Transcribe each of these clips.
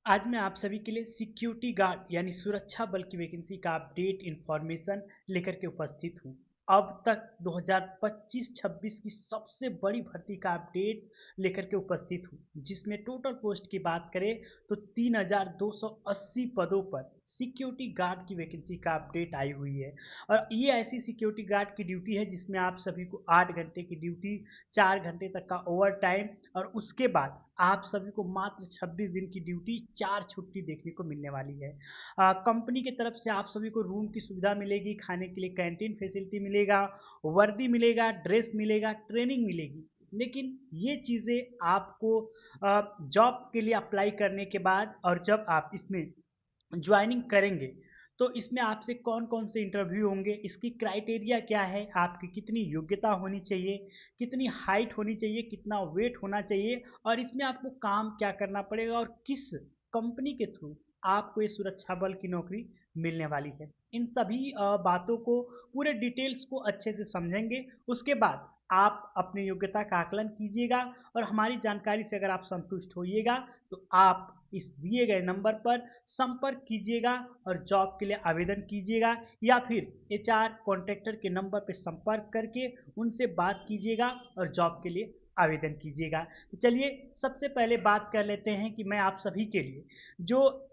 आज मैं आप सभी के लिए सिक्योरिटी गार्ड यानी सुरक्षा बल की वैकेंसी का अपडेट इंफॉर्मेशन लेकर के उपस्थित हूँ। अब तक 2025-26 की सबसे बड़ी भर्ती का अपडेट लेकर के उपस्थित हूँ, जिसमें टोटल पोस्ट की बात करें तो 3280 पदों पर सिक्योरिटी गार्ड की वैकेंसी का अपडेट आई हुई है। और ये ऐसी सिक्योरिटी गार्ड की ड्यूटी है जिसमें आप सभी को 8 घंटे की ड्यूटी, 4 घंटे तक का ओवर टाइम और उसके बाद आप सभी को मात्र 26 दिन की ड्यूटी, 4 छुट्टी देखने को मिलने वाली है। कंपनी की तरफ से आप सभी को रूम की सुविधा मिलेगी, खाने के लिए कैंटीन फैसिलिटी मिलेगा, वर्दी मिलेगा, ड्रेस मिलेगा, ट्रेनिंग मिलेगी। लेकिन ये चीज़ें आपको जॉब के लिए अप्लाई करने के बाद और जब आप इसमें ज्वाइनिंग करेंगे तो इसमें आपसे कौन कौन से इंटरव्यू होंगे, इसकी क्राइटेरिया क्या है, आपकी कितनी योग्यता होनी चाहिए, कितनी हाइट होनी चाहिए, कितना वेट होना चाहिए और इसमें आपको काम क्या करना पड़ेगा और किस कंपनी के थ्रू आपको ये सुरक्षा बल की नौकरी मिलने वाली है। इन सभी बातों को, पूरे डिटेल्स को अच्छे से समझेंगे। उसके बाद आप अपनी योग्यता का आकलन कीजिएगा और हमारी जानकारी से अगर आप संतुष्ट होइएगा तो आप इस दिए गए नंबर पर संपर्क कीजिएगा और जॉब के लिए आवेदन कीजिएगा या फिर एचआर कॉन्ट्रैक्टर के नंबर पर संपर्क करके उनसे बात कीजिएगा और जॉब के लिए आवेदन कीजिएगा। तो चलिए सबसे पहले बात कर लेते हैं कि मैं आप सभी के लिए जो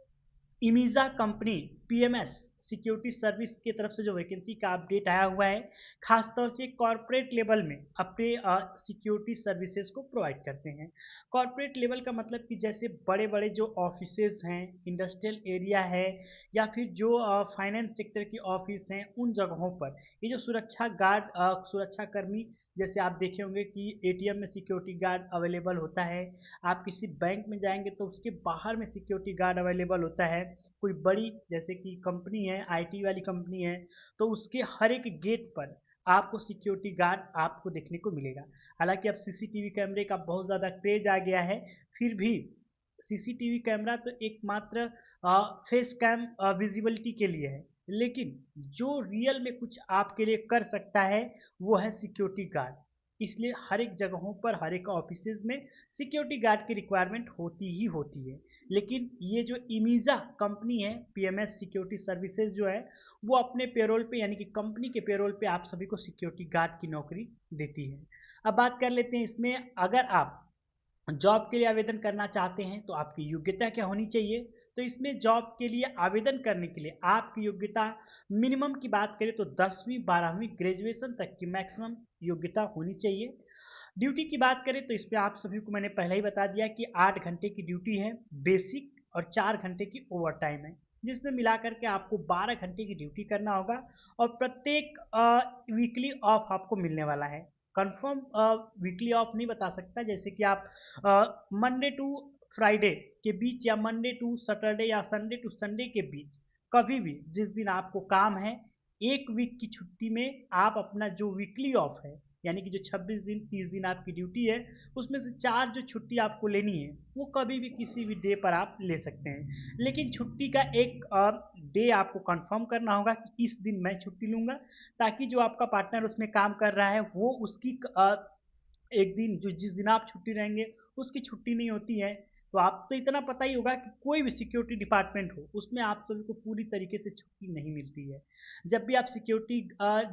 इमीज़ा कंपनी पीएमएस सिक्योरिटी सर्विस की तरफ से जो वैकेंसी का अपडेट आया हुआ है, खास तौर से कॉरपोरेट लेवल में अपने सिक्योरिटी सर्विसेज को प्रोवाइड करते हैं। कॉरपोरेट लेवल का मतलब कि जैसे बड़े बड़े जो ऑफिसेज हैं, इंडस्ट्रियल एरिया है या फिर जो फाइनेंस सेक्टर की ऑफिस हैं, उन जगहों पर ये जो सुरक्षा गार्ड, सुरक्षा कर्मी, जैसे आप देखे होंगे कि एटीएम में सिक्योरिटी गार्ड अवेलेबल होता है, आप किसी बैंक में जाएंगे तो उसके बाहर में सिक्योरिटी गार्ड अवेलेबल होता है। कोई बड़ी जैसे कि कंपनी है, आईटी वाली कंपनी है, तो उसके हर एक गेट पर आपको सिक्योरिटी गार्ड आपको देखने को मिलेगा। हालांकि अब सीसीटीवी कैमरे का बहुत ज़्यादा क्रेज आ गया है, फिर भी सीसीटीवी कैमरा तो एकमात्र फेस कैम विजिबिलिटी के लिए है, लेकिन जो रियल में कुछ आपके लिए कर सकता है वो है सिक्योरिटी गार्ड। इसलिए हर एक जगहों पर, हर एक ऑफिसेज में सिक्योरिटी गार्ड की रिक्वायरमेंट होती ही होती है। लेकिन ये जो इमीजा कंपनी है, पीएमएस सिक्योरिटी सर्विसेज जो है, वो अपने पेरोल पे यानी कि कंपनी के पेरोल पे आप सभी को सिक्योरिटी गार्ड की नौकरी देती है। अब बात कर लेते हैं इसमें, अगर आप जॉब के लिए आवेदन करना चाहते हैं तो आपकी योग्यता क्या होनी चाहिए। तो इसमें जॉब के लिए आवेदन करने के लिए आपकी योग्यता, मिनिमम की बात करें तो 10वीं 12वीं ग्रेजुएशन तक की मैक्सिमम योग्यता होनी चाहिए। ड्यूटी की बात करें तो इसमें आप सभी को मैंने पहले ही बता दिया कि 8 घंटे की ड्यूटी है बेसिक और 4 घंटे की ओवर टाइम है, जिसमें मिला करके आपको 12 घंटे की ड्यूटी करना होगा और प्रत्येक वीकली ऑफ आपको मिलने वाला है। कंफर्म वीकली ऑफ नहीं बता सकता, जैसे कि आप मंडे टू फ्राइडे के बीच या मंडे टू सैटरडे या संडे टू संडे के बीच कभी भी जिस दिन आपको काम है, एक वीक की छुट्टी में आप अपना जो वीकली ऑफ है, यानी कि जो 26 दिन 30 दिन आपकी ड्यूटी है, उसमें से 4 जो छुट्टी आपको लेनी है वो कभी भी किसी भी डे पर आप ले सकते हैं। लेकिन छुट्टी का एक डे आपको कंफर्म करना होगा कि इस दिन मैं छुट्टी लूँगा, ताकि जो आपका पार्टनर उसमें काम कर रहा है वो उसकी एक दिन जो जिस दिन आप छुट्टी रहेंगे उसकी छुट्टी नहीं होती है। तो आपको तो इतना पता ही होगा कि कोई भी सिक्योरिटी डिपार्टमेंट हो उसमें आप सभी को पूरी तरीके से छुट्टी नहीं मिलती है। जब भी आप सिक्योरिटी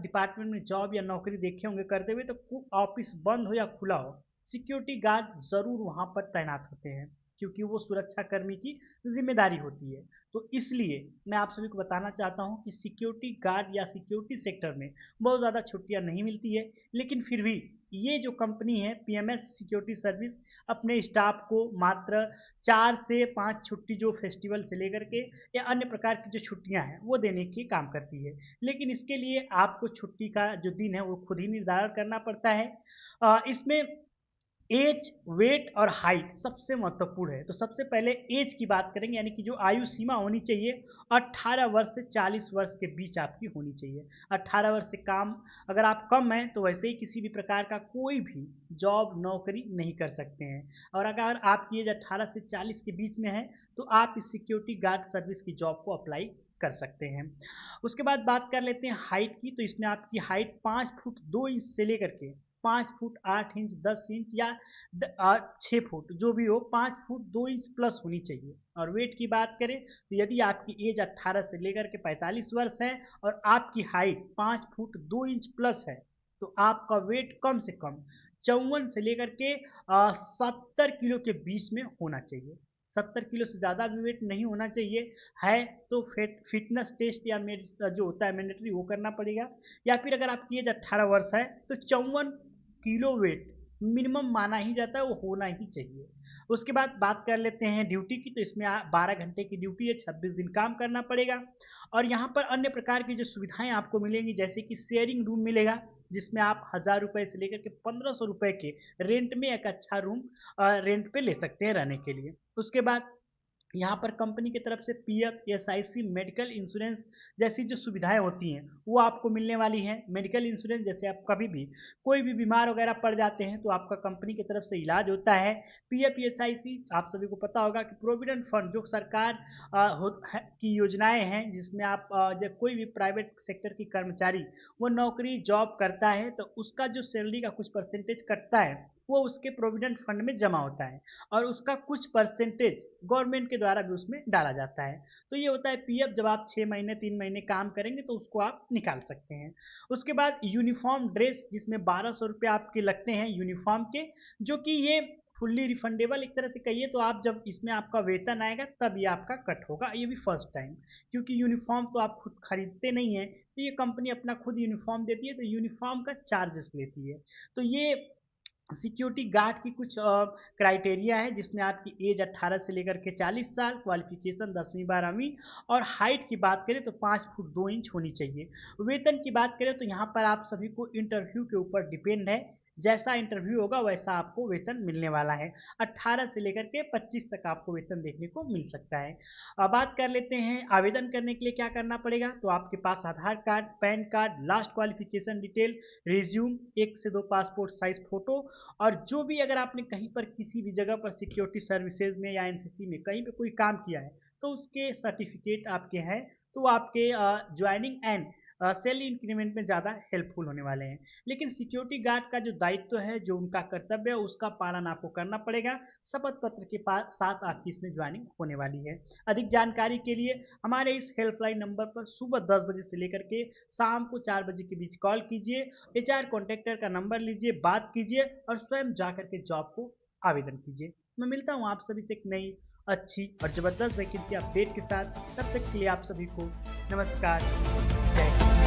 डिपार्टमेंट में जॉब या नौकरी देखे होंगे करते हुए, तो ऑफिस बंद हो या खुला हो, सिक्योरिटी गार्ड ज़रूर वहाँ पर तैनात होते हैं, क्योंकि वो सुरक्षा कर्मी की जिम्मेदारी होती है। तो इसलिए मैं आप सभी को बताना चाहता हूँ कि सिक्योरिटी गार्ड या सिक्योरिटी सेक्टर में बहुत ज़्यादा छुट्टियाँ नहीं मिलती है, लेकिन फिर भी ये जो कंपनी है पीएमएस सिक्योरिटी सर्विस अपने स्टाफ को मात्र 4 से 5 छुट्टी, जो फेस्टिवल से लेकर के या अन्य प्रकार की जो छुट्टियां हैं वो देने की काम करती है। लेकिन इसके लिए आपको छुट्टी का जो दिन है वो खुद ही निर्धारण करना पड़ता है। इसमें एज, वेट और हाइट सबसे महत्वपूर्ण है। तो सबसे पहले एज की बात करेंगे, यानी कि जो आयु सीमा होनी चाहिए 18 वर्ष से 40 वर्ष के बीच आपकी होनी चाहिए। 18 वर्ष से काम अगर आप कम हैं तो वैसे ही किसी भी प्रकार का कोई भी जॉब नौकरी नहीं कर सकते हैं। और अगर आपकी एज 18 से 40 के बीच में है तो आप इस सिक्योरिटी गार्ड सर्विस की जॉब को अप्लाई कर सकते हैं। उसके बाद बात कर लेते हैं हाइट की। तो इसमें आपकी हाइट 5 फुट 2 इंच से लेकर के 5 फुट 8 इंच 10 इंच या 6 फुट जो भी हो 5 फुट 2 इंच प्लस होनी चाहिए। और वेट की बात करें तो यदि आपकी एज 18 से लेकर के 45 वर्ष है और आपकी हाइट 5 फुट 2 इंच प्लस है तो आपका वेट कम से कम 54 से लेकर के 70 किलो के बीच में होना चाहिए। 70 किलो से ज़्यादा भी वेट नहीं होना चाहिए। है तो फिटनेस टेस्ट या जो होता है मैंडेटरी वो करना पड़ेगा, या फिर अगर आपकी एज 18 वर्ष है तो 54 किलो वेट मिनिमम माना ही जाता है, वो होना ही चाहिए। उसके बाद बात कर लेते हैं ड्यूटी की, तो इसमें 12 घंटे की ड्यूटी है, 26 दिन काम करना पड़ेगा। और यहाँ पर अन्य प्रकार की जो सुविधाएं आपको मिलेंगी जैसे कि शेयरिंग रूम मिलेगा जिसमें आप 1000 रुपये से लेकर के 1500 रुपये के रेंट में एक अच्छा रूम रेंट पे ले सकते हैं रहने के लिए। उसके बाद यहाँ पर कंपनी की तरफ से पीएफ, एसआईसी, मेडिकल इंश्योरेंस जैसी जो सुविधाएं होती हैं वो आपको मिलने वाली हैं। मेडिकल इंश्योरेंस जैसे आप कभी भी कोई भी बीमार वगैरह पड़ जाते हैं तो आपका कंपनी की तरफ से इलाज होता है। पीएफ, एसआईसी आप सभी को पता होगा कि प्रोविडेंट फंड जो सरकार की योजनाएं हैं जिसमें आप जब कोई भी प्राइवेट सेक्टर की कर्मचारी वो नौकरी जॉब करता है तो उसका जो सैलरी का कुछ परसेंटेज कटता है वो उसके प्रोविडेंट फंड में जमा होता है और उसका कुछ परसेंटेज गवर्नमेंट के द्वारा भी उसमें डाला जाता है। तो ये होता है पीएफ। जब आप 6 महीने 3 महीने काम करेंगे तो उसको आप निकाल सकते हैं। उसके बाद यूनिफॉर्म ड्रेस जिसमें 1200 रुपये आपके लगते हैं यूनिफॉर्म के, जो कि ये फुल्ली रिफंडेबल एक तरह से कहिए तो आप जब इसमें आपका वेतन आएगा तब ये आपका कट होगा, ये भी फर्स्ट टाइम, क्योंकि यूनिफॉर्म तो आप खुद खरीदते नहीं है तो ये कंपनी अपना खुद यूनिफॉर्म देती है तो यूनिफॉर्म का चार्जेस लेती है। तो ये सिक्योरिटी गार्ड की कुछ क्राइटेरिया है जिसमें आपकी एज 18 से लेकर के 40 साल, क्वालिफिकेशन 10वीं 12वीं और हाइट की बात करें तो 5 फुट 2 इंच होनी चाहिए। वेतन की बात करें तो यहाँ पर आप सभी को इंटरव्यू के ऊपर डिपेंड है, जैसा इंटरव्यू होगा वैसा आपको वेतन मिलने वाला है। 18 से लेकर के 25 तक आपको वेतन देखने को मिल सकता है। अब बात कर लेते हैं आवेदन करने के लिए क्या करना पड़ेगा। तो आपके पास Aadhaar card, PAN card, last qualification detail, resume, 1 से 2 पासपोर्ट साइज फोटो, और जो भी अगर आपने कहीं पर किसी भी जगह पर सिक्योरिटी सर्विसेज में या एनसीसी में कहीं पर कोई काम किया है तो उसके सर्टिफिकेट आपके हैं तो वो आपके ज्वाइनिंग एंड सैलरी इंक्रीमेंट में ज़्यादा हेल्पफुल होने वाले हैं। लेकिन सिक्योरिटी गार्ड का जो दायित्व है, जो उनका कर्तव्य है, उसका पालन आपको करना पड़ेगा। शपथ पत्र के साथ आपकी इसमें ज्वाइनिंग होने वाली है। अधिक जानकारी के लिए हमारे इस हेल्पलाइन नंबर पर सुबह 10 बजे से लेकर के शाम को 4 बजे के बीच कॉल कीजिए, एचआर कॉन्ट्रैक्टर का नंबर लीजिए, बात कीजिए और स्वयं जाकर के जॉब को आवेदन कीजिए। मैं मिलता हूँ आप सभी से एक नई अच्छी और ज़बरदस्त वैकेंसी अपडेट के साथ। तब तक के लिए आप सभी को नमस्कार, जय हिंद।